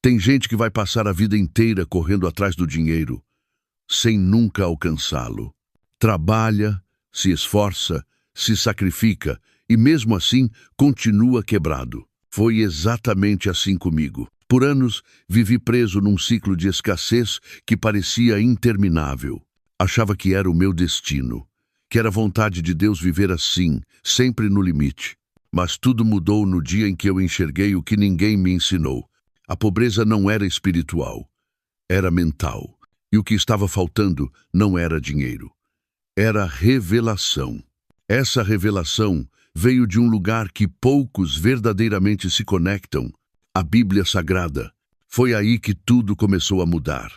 Tem gente que vai passar a vida inteira correndo atrás do dinheiro, sem nunca alcançá-lo. Trabalha, se esforça, se sacrifica e mesmo assim continua quebrado. Foi exatamente assim comigo. Por anos, vivi preso num ciclo de escassez que parecia interminável. Achava que era o meu destino, que era vontade de Deus viver assim, sempre no limite. Mas tudo mudou no dia em que eu enxerguei o que ninguém me ensinou. A pobreza não era espiritual, era mental. E o que estava faltando não era dinheiro. Era revelação. Essa revelação veio de um lugar que poucos verdadeiramente se conectam, a Bíblia Sagrada. Foi aí que tudo começou a mudar.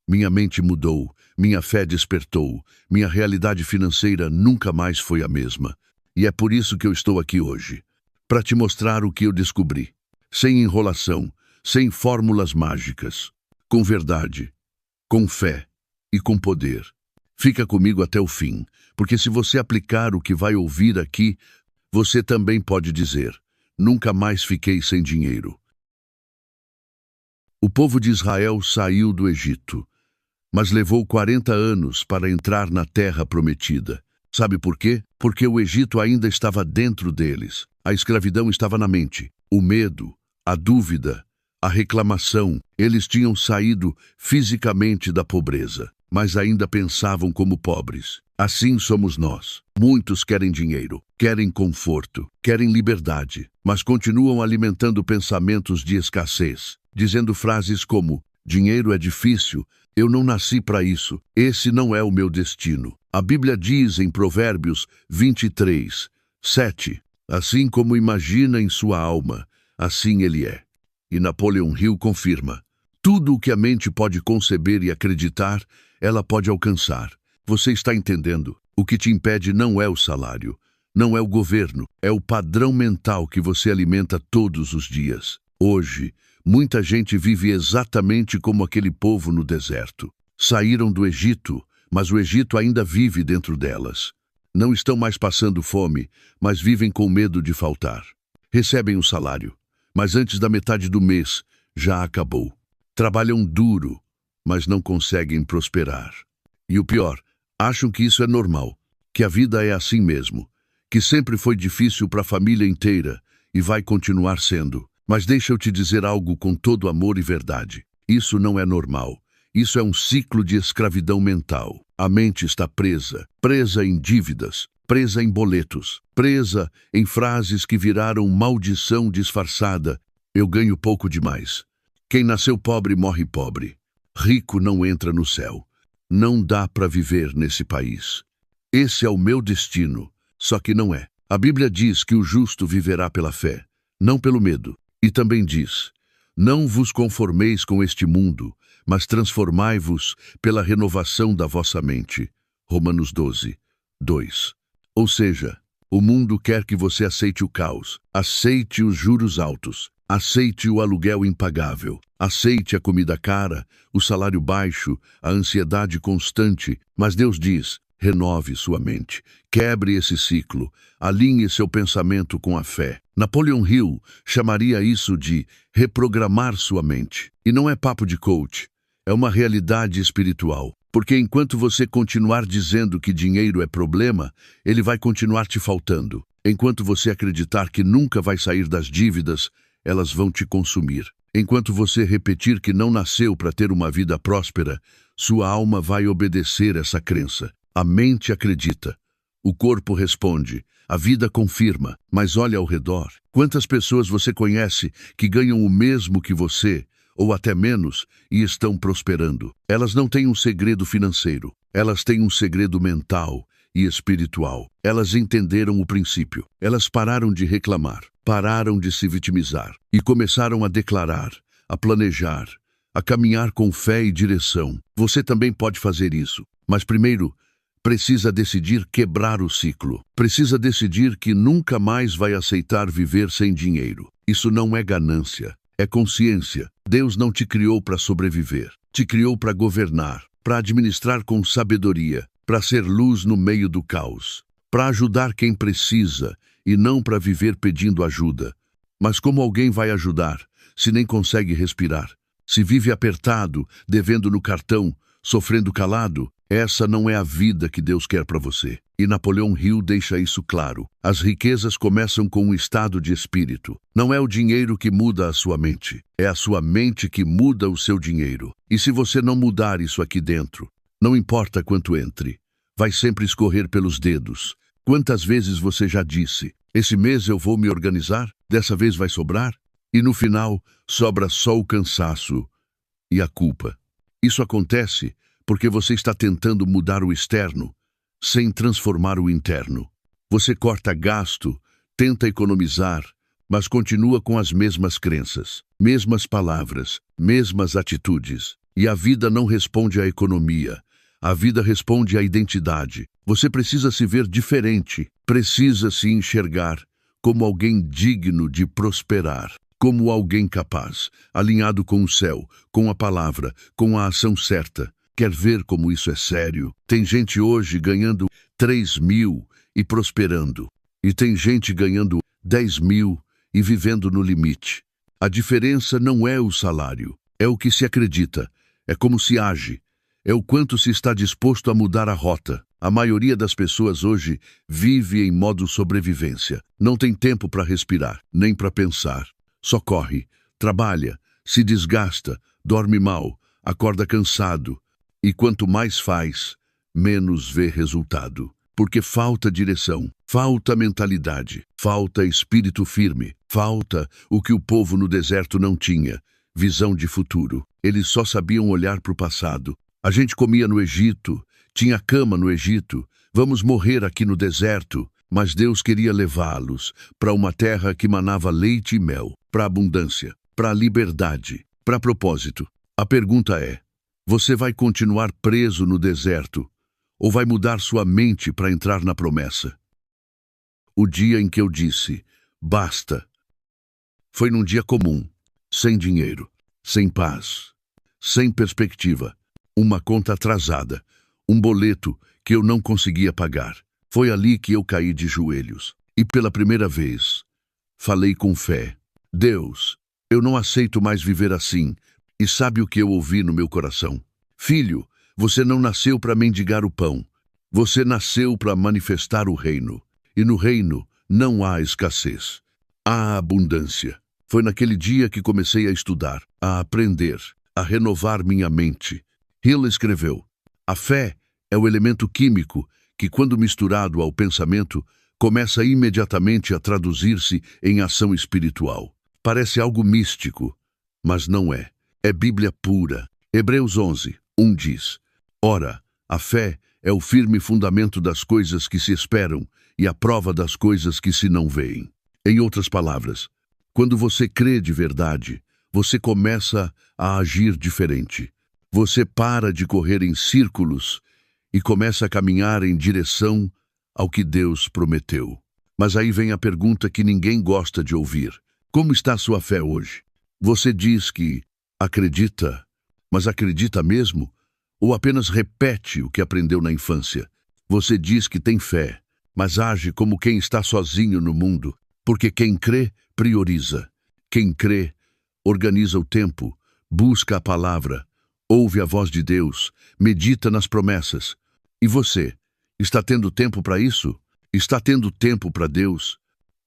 Minha mente mudou, minha fé despertou, minha realidade financeira nunca mais foi a mesma. E é por isso que eu estou aqui hoje, para te mostrar o que eu descobri. Sem enrolação, sem fórmulas mágicas, com verdade, com fé e com poder. Fica comigo até o fim, porque se você aplicar o que vai ouvir aqui, você também pode dizer: nunca mais fiquei sem dinheiro. O povo de Israel saiu do Egito, mas levou 40 anos para entrar na terra prometida. Sabe por quê? Porque o Egito ainda estava dentro deles. A escravidão estava na mente. O medo, a dúvida, a reclamação. Eles tinham saído fisicamente da pobreza, mas ainda pensavam como pobres. Assim somos nós. Muitos querem dinheiro, querem conforto, querem liberdade, mas continuam alimentando pensamentos de escassez, dizendo frases como: dinheiro é difícil, eu não nasci para isso, esse não é o meu destino. A Bíblia diz em Provérbios 23, 7, assim como imagina em sua alma, assim ele é. E Napoleon Hill confirma: tudo o que a mente pode conceber e acreditar, ela pode alcançar. Você está entendendo? O que te impede não é o salário, não é o governo, é o padrão mental que você alimenta todos os dias. Hoje, muita gente vive exatamente como aquele povo no deserto. Saíram do Egito, mas o Egito ainda vive dentro delas. Não estão mais passando fome, mas vivem com medo de faltar. Recebem o salário, mas antes da metade do mês já acabou. Trabalham duro, mas não conseguem prosperar. E o pior, acham que isso é normal, que a vida é assim mesmo, que sempre foi difícil para a família inteira e vai continuar sendo. Mas deixa eu te dizer algo com todo amor e verdade. Isso não é normal. Isso é um ciclo de escravidão mental. A mente está presa, presa em dívidas, presa em boletos, presa em frases que viraram maldição disfarçada. Eu ganho pouco demais. Quem nasceu pobre morre pobre. Rico não entra no céu. Não dá para viver nesse país. Esse é o meu destino, só que não é. A Bíblia diz que o justo viverá pela fé, não pelo medo. E também diz: não vos conformeis com este mundo, mas transformai-vos pela renovação da vossa mente. Romanos 12, 2. Ou seja, o mundo quer que você aceite o caos, aceite os juros altos, aceite o aluguel impagável, aceite a comida cara, o salário baixo, a ansiedade constante, mas Deus diz: renove sua mente, quebre esse ciclo, alinhe seu pensamento com a fé. Napoleon Hill chamaria isso de reprogramar sua mente. E não é papo de coach, é uma realidade espiritual. Porque enquanto você continuar dizendo que dinheiro é problema, ele vai continuar te faltando. Enquanto você acreditar que nunca vai sair das dívidas, elas vão te consumir. Enquanto você repetir que não nasceu para ter uma vida próspera, sua alma vai obedecer essa crença. A mente acredita, o corpo responde, a vida confirma, mas olha ao redor. Quantas pessoas você conhece que ganham o mesmo que você, ou até menos, e estão prosperando? Elas não têm um segredo financeiro, elas têm um segredo mental e espiritual. Elas entenderam o princípio, elas pararam de reclamar, pararam de se vitimizar e começaram a declarar, a planejar, a caminhar com fé e direção. Você também pode fazer isso, mas primeiro, precisa decidir quebrar o ciclo. Precisa decidir que nunca mais vai aceitar viver sem dinheiro. Isso não é ganância, é consciência. Deus não te criou para sobreviver. Te criou para governar, para administrar com sabedoria, para ser luz no meio do caos, para ajudar quem precisa e não para viver pedindo ajuda. Mas como alguém vai ajudar se nem consegue respirar? Se vive apertado, devendo no cartão, sofrendo calado, essa não é a vida que Deus quer para você. E Napoleão Hill deixa isso claro. As riquezas começam com um estado de espírito. Não é o dinheiro que muda a sua mente. É a sua mente que muda o seu dinheiro. E se você não mudar isso aqui dentro, não importa quanto entre, vai sempre escorrer pelos dedos. Quantas vezes você já disse, esse mês eu vou me organizar, dessa vez vai sobrar? E no final, sobra só o cansaço e a culpa. Isso acontece porque você está tentando mudar o externo, sem transformar o interno. Você corta gasto, tenta economizar, mas continua com as mesmas crenças, mesmas palavras, mesmas atitudes. E a vida não responde à economia. A vida responde à identidade. Você precisa se ver diferente, precisa se enxergar como alguém digno de prosperar, como alguém capaz, alinhado com o céu, com a palavra, com a ação certa. Quer ver como isso é sério? Tem gente hoje ganhando 3.000 e prosperando. E tem gente ganhando 10.000 e vivendo no limite. A diferença não é o salário, é o que se acredita, é como se age, é o quanto se está disposto a mudar a rota. A maioria das pessoas hoje vive em modo sobrevivência. Não tem tempo para respirar, nem para pensar. Só corre, trabalha, se desgasta, dorme mal, acorda cansado. E quanto mais faz, menos vê resultado. Porque falta direção, falta mentalidade, falta espírito firme, falta o que o povo no deserto não tinha, visão de futuro. Eles só sabiam olhar para o passado. A gente comia no Egito, tinha cama no Egito, vamos morrer aqui no deserto. Mas Deus queria levá-los para uma terra que manava leite e mel, para abundância, para liberdade, para propósito. A pergunta é, você vai continuar preso no deserto ou vai mudar sua mente para entrar na promessa? O dia em que eu disse, basta, foi num dia comum, sem dinheiro, sem paz, sem perspectiva, uma conta atrasada, um boleto que eu não conseguia pagar. Foi ali que eu caí de joelhos e pela primeira vez falei com fé. Deus, eu não aceito mais viver assim. E sabe o que eu ouvi no meu coração? Filho, você não nasceu para mendigar o pão. Você nasceu para manifestar o reino. E no reino não há escassez. Há abundância. Foi naquele dia que comecei a estudar, a aprender, a renovar minha mente. Hill escreveu, a fé é o elemento químico que, quando misturado ao pensamento, começa imediatamente a traduzir-se em ação espiritual. Parece algo místico, mas não é. É Bíblia pura. Hebreus 11:1 diz, ora, a fé é o firme fundamento das coisas que se esperam e a prova das coisas que se não veem. Em outras palavras, quando você crê de verdade, você começa a agir diferente. Você para de correr em círculos e começa a caminhar em direção ao que Deus prometeu. Mas aí vem a pergunta que ninguém gosta de ouvir. Como está a sua fé hoje? Você diz que acredita, mas acredita mesmo? Ou apenas repete o que aprendeu na infância? Você diz que tem fé, mas age como quem está sozinho no mundo, porque quem crê, prioriza. Quem crê, organiza o tempo, busca a palavra, ouve a voz de Deus, medita nas promessas. E você, está tendo tempo para isso? Está tendo tempo para Deus?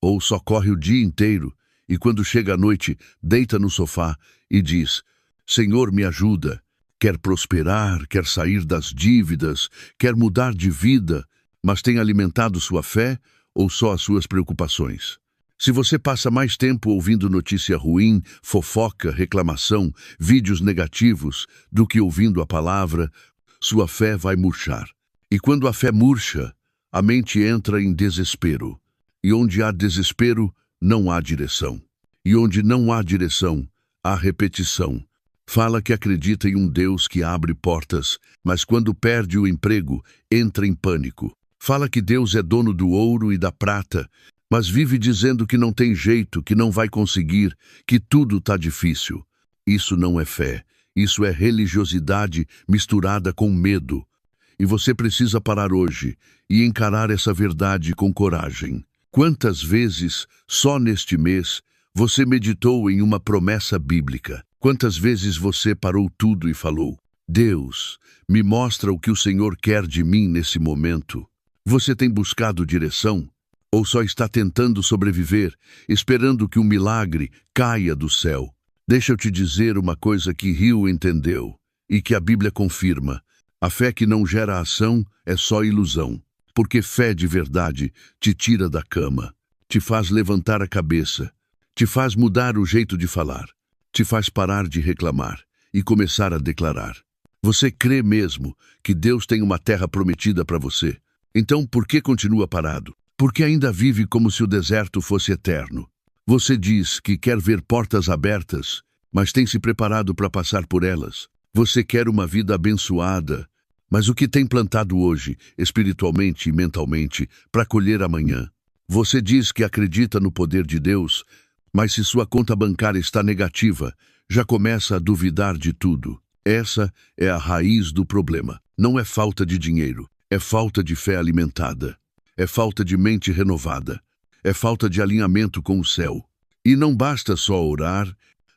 Ou só corre o dia inteiro e quando chega a noite, deita no sofá e diz, Senhor, me ajuda. Quer prosperar, quer sair das dívidas, quer mudar de vida, mas tem alimentado sua fé ou só as suas preocupações? Se você passa mais tempo ouvindo notícia ruim, fofoca, reclamação, vídeos negativos, do que ouvindo a palavra, sua fé vai murchar. E quando a fé murcha, a mente entra em desespero. E onde há desespero, não há direção. E onde não há direção, há repetição. Fala que acredita em um Deus que abre portas, mas quando perde o emprego, entra em pânico. Fala que Deus é dono do ouro e da prata, mas vive dizendo que não tem jeito, que não vai conseguir, que tudo está difícil. Isso não é fé, isso é religiosidade misturada com medo. E você precisa parar hoje e encarar essa verdade com coragem. Quantas vezes, só neste mês, você meditou em uma promessa bíblica? Quantas vezes você parou tudo e falou: Deus, me mostra o que o Senhor quer de mim nesse momento? Você tem buscado direção? Ou só está tentando sobreviver, esperando que um milagre caia do céu? Deixa eu te dizer uma coisa que Hill entendeu e que a Bíblia confirma. A fé que não gera ação é só ilusão, porque fé de verdade te tira da cama, te faz levantar a cabeça, te faz mudar o jeito de falar, te faz parar de reclamar e começar a declarar. Você crê mesmo que Deus tem uma terra prometida para você? Então por que continua parado? Porque ainda vive como se o deserto fosse eterno. Você diz que quer ver portas abertas, mas tem se preparado para passar por elas. Você quer uma vida abençoada, mas o que tem plantado hoje, espiritualmente e mentalmente, para colher amanhã? Você diz que acredita no poder de Deus, mas se sua conta bancária está negativa, já começa a duvidar de tudo. Essa é a raiz do problema. Não é falta de dinheiro, é falta de fé alimentada. É falta de mente renovada. É falta de alinhamento com o céu. E não basta só orar,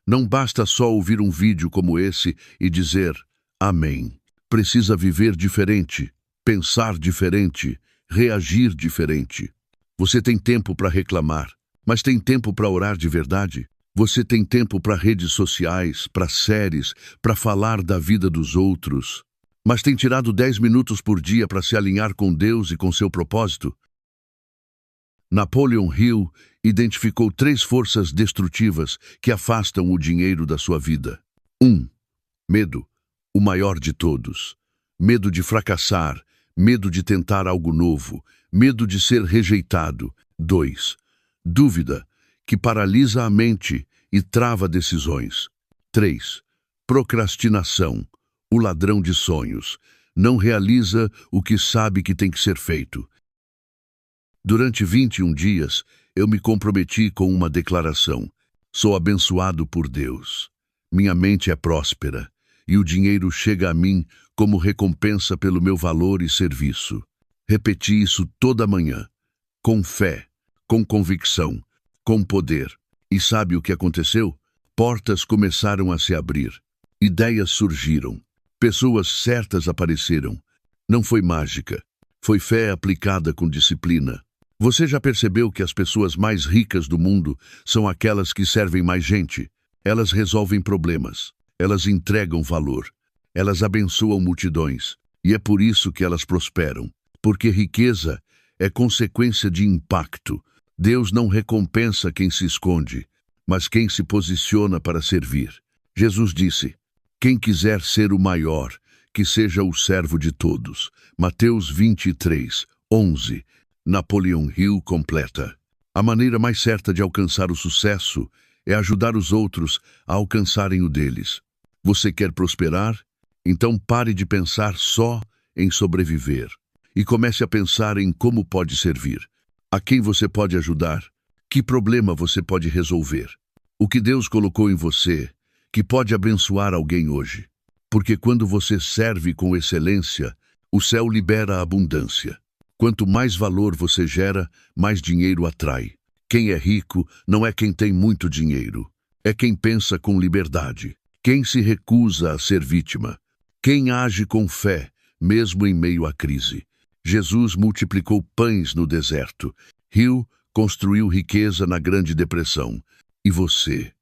não basta só ouvir um vídeo como esse e dizer amém. Precisa viver diferente, pensar diferente, reagir diferente. Você tem tempo para reclamar, mas tem tempo para orar de verdade? Você tem tempo para redes sociais, para séries, para falar da vida dos outros? Mas tem tirado 10 minutos por dia para se alinhar com Deus e com seu propósito? Napoleon Hill identificou 3 forças destrutivas que afastam o dinheiro da sua vida. 1. Medo, o maior de todos. Medo de fracassar, medo de tentar algo novo, medo de ser rejeitado. 2. Dúvida, que paralisa a mente e trava decisões. 3. Procrastinação, o ladrão de sonhos. Não realiza o que sabe que tem que ser feito. Durante 21 dias, eu me comprometi com uma declaração. Sou abençoado por Deus. Minha mente é próspera, e o dinheiro chega a mim como recompensa pelo meu valor e serviço. Repeti isso toda manhã, com fé, com convicção, com poder. E sabe o que aconteceu? Portas começaram a se abrir. Ideias surgiram. Pessoas certas apareceram. Não foi mágica. Foi fé aplicada com disciplina. Você já percebeu que as pessoas mais ricas do mundo são aquelas que servem mais gente? Elas resolvem problemas. Elas entregam valor. Elas abençoam multidões. E é por isso que elas prosperam. Porque riqueza é consequência de impacto. Deus não recompensa quem se esconde, mas quem se posiciona para servir. Jesus disse: quem quiser ser o maior, que seja o servo de todos. Mateus 23, 11. Napoleon Hill completa: a maneira mais certa de alcançar o sucesso é ajudar os outros a alcançarem o deles. Você quer prosperar? Então pare de pensar só em sobreviver e comece a pensar em como pode servir. A quem você pode ajudar? Que problema você pode resolver? O que Deus colocou em você que pode abençoar alguém hoje? Porque quando você serve com excelência, o céu libera abundância. Quanto mais valor você gera, mais dinheiro atrai. Quem é rico não é quem tem muito dinheiro. É quem pensa com liberdade. Quem se recusa a ser vítima. Quem age com fé, mesmo em meio à crise. Jesus multiplicou pães no deserto. Hill construiu riqueza na Grande Depressão. E você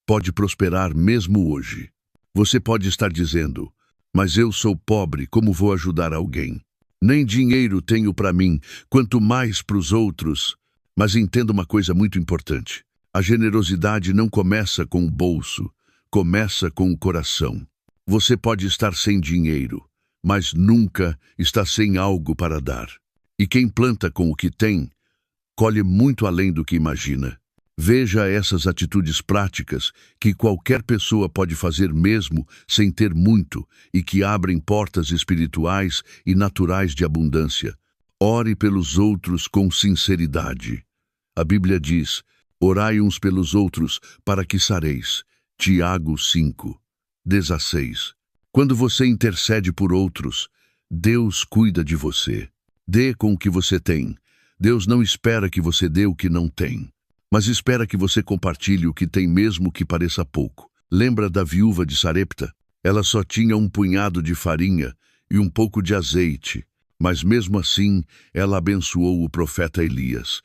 pode prosperar mesmo hoje. Você pode estar dizendo: mas eu sou pobre, como vou ajudar alguém? Nem dinheiro tenho para mim, quanto mais para os outros. Mas entenda uma coisa muito importante. A generosidade não começa com o bolso, começa com o coração. Você pode estar sem dinheiro, mas nunca está sem algo para dar. E quem planta com o que tem, colhe muito além do que imagina. Veja essas atitudes práticas que qualquer pessoa pode fazer mesmo sem ter muito e que abrem portas espirituais e naturais de abundância. Ore pelos outros com sinceridade. A Bíblia diz: orai uns pelos outros para que sareis. Tiago 5, 16. Quando você intercede por outros, Deus cuida de você. Dê com o que você tem. Deus não espera que você dê o que não tem, mas espera que você compartilhe o que tem mesmo que pareça pouco. Lembra da viúva de Sarepta? Ela só tinha um punhado de farinha e um pouco de azeite, mas mesmo assim ela abençoou o profeta Elias.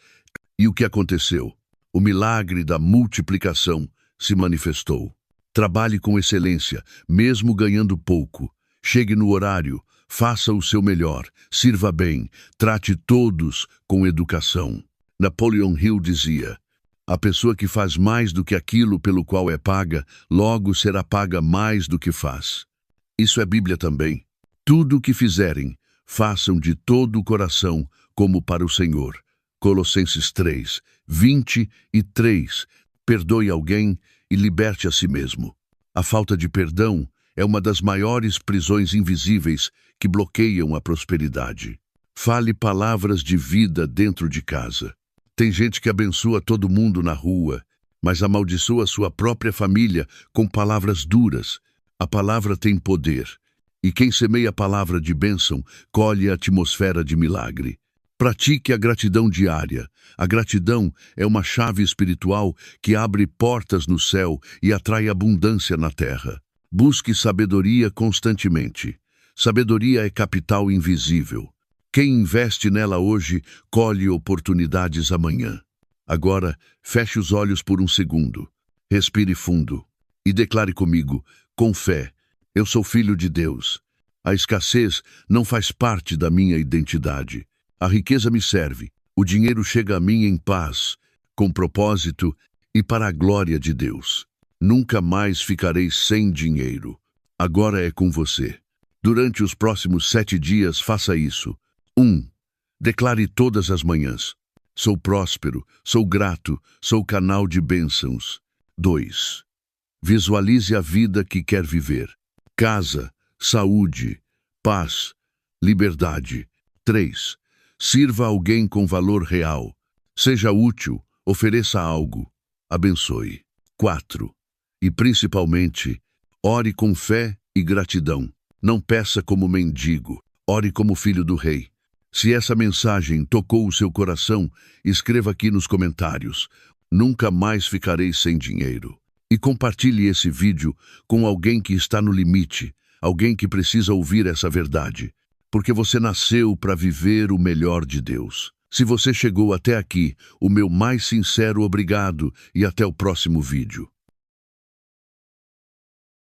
E o que aconteceu? O milagre da multiplicação se manifestou. Trabalhe com excelência, mesmo ganhando pouco. Chegue no horário, faça o seu melhor, sirva bem, trate todos com educação. Napoleon Hill dizia: a pessoa que faz mais do que aquilo pelo qual é paga, logo será paga mais do que faz. Isso é Bíblia também. Tudo o que fizerem, façam de todo o coração, como para o Senhor. Colossenses 3, 23. Perdoe alguém e liberte a si mesmo. A falta de perdão é uma das maiores prisões invisíveis que bloqueiam a prosperidade. Fale palavras de vida dentro de casa. Tem gente que abençoa todo mundo na rua, mas amaldiçoa sua própria família com palavras duras. A palavra tem poder, e quem semeia a palavra de bênção colhe a atmosfera de milagre. Pratique a gratidão diária. A gratidão é uma chave espiritual que abre portas no céu e atrai abundância na terra. Busque sabedoria constantemente. Sabedoria é capital invisível. Quem investe nela hoje, colhe oportunidades amanhã. Agora, feche os olhos por um segundo. Respire fundo e declare comigo, com fé: eu sou filho de Deus. A escassez não faz parte da minha identidade. A riqueza me serve. O dinheiro chega a mim em paz, com propósito e para a glória de Deus. Nunca mais ficarei sem dinheiro. Agora é com você. Durante os próximos 7 dias, faça isso. 1. Declare todas as manhãs: sou próspero, sou grato, sou canal de bênçãos. 2. Visualize a vida que quer viver: casa, saúde, paz, liberdade. 3. Sirva alguém com valor real. Seja útil, ofereça algo, abençoe. 4. E principalmente, ore com fé e gratidão. Não peça como mendigo, ore como filho do rei. Se essa mensagem tocou o seu coração, escreva aqui nos comentários: nunca mais ficarei sem dinheiro. E compartilhe esse vídeo com alguém que está no limite, alguém que precisa ouvir essa verdade, porque você nasceu para viver o melhor de Deus. Se você chegou até aqui, o meu mais sincero obrigado e até o próximo vídeo.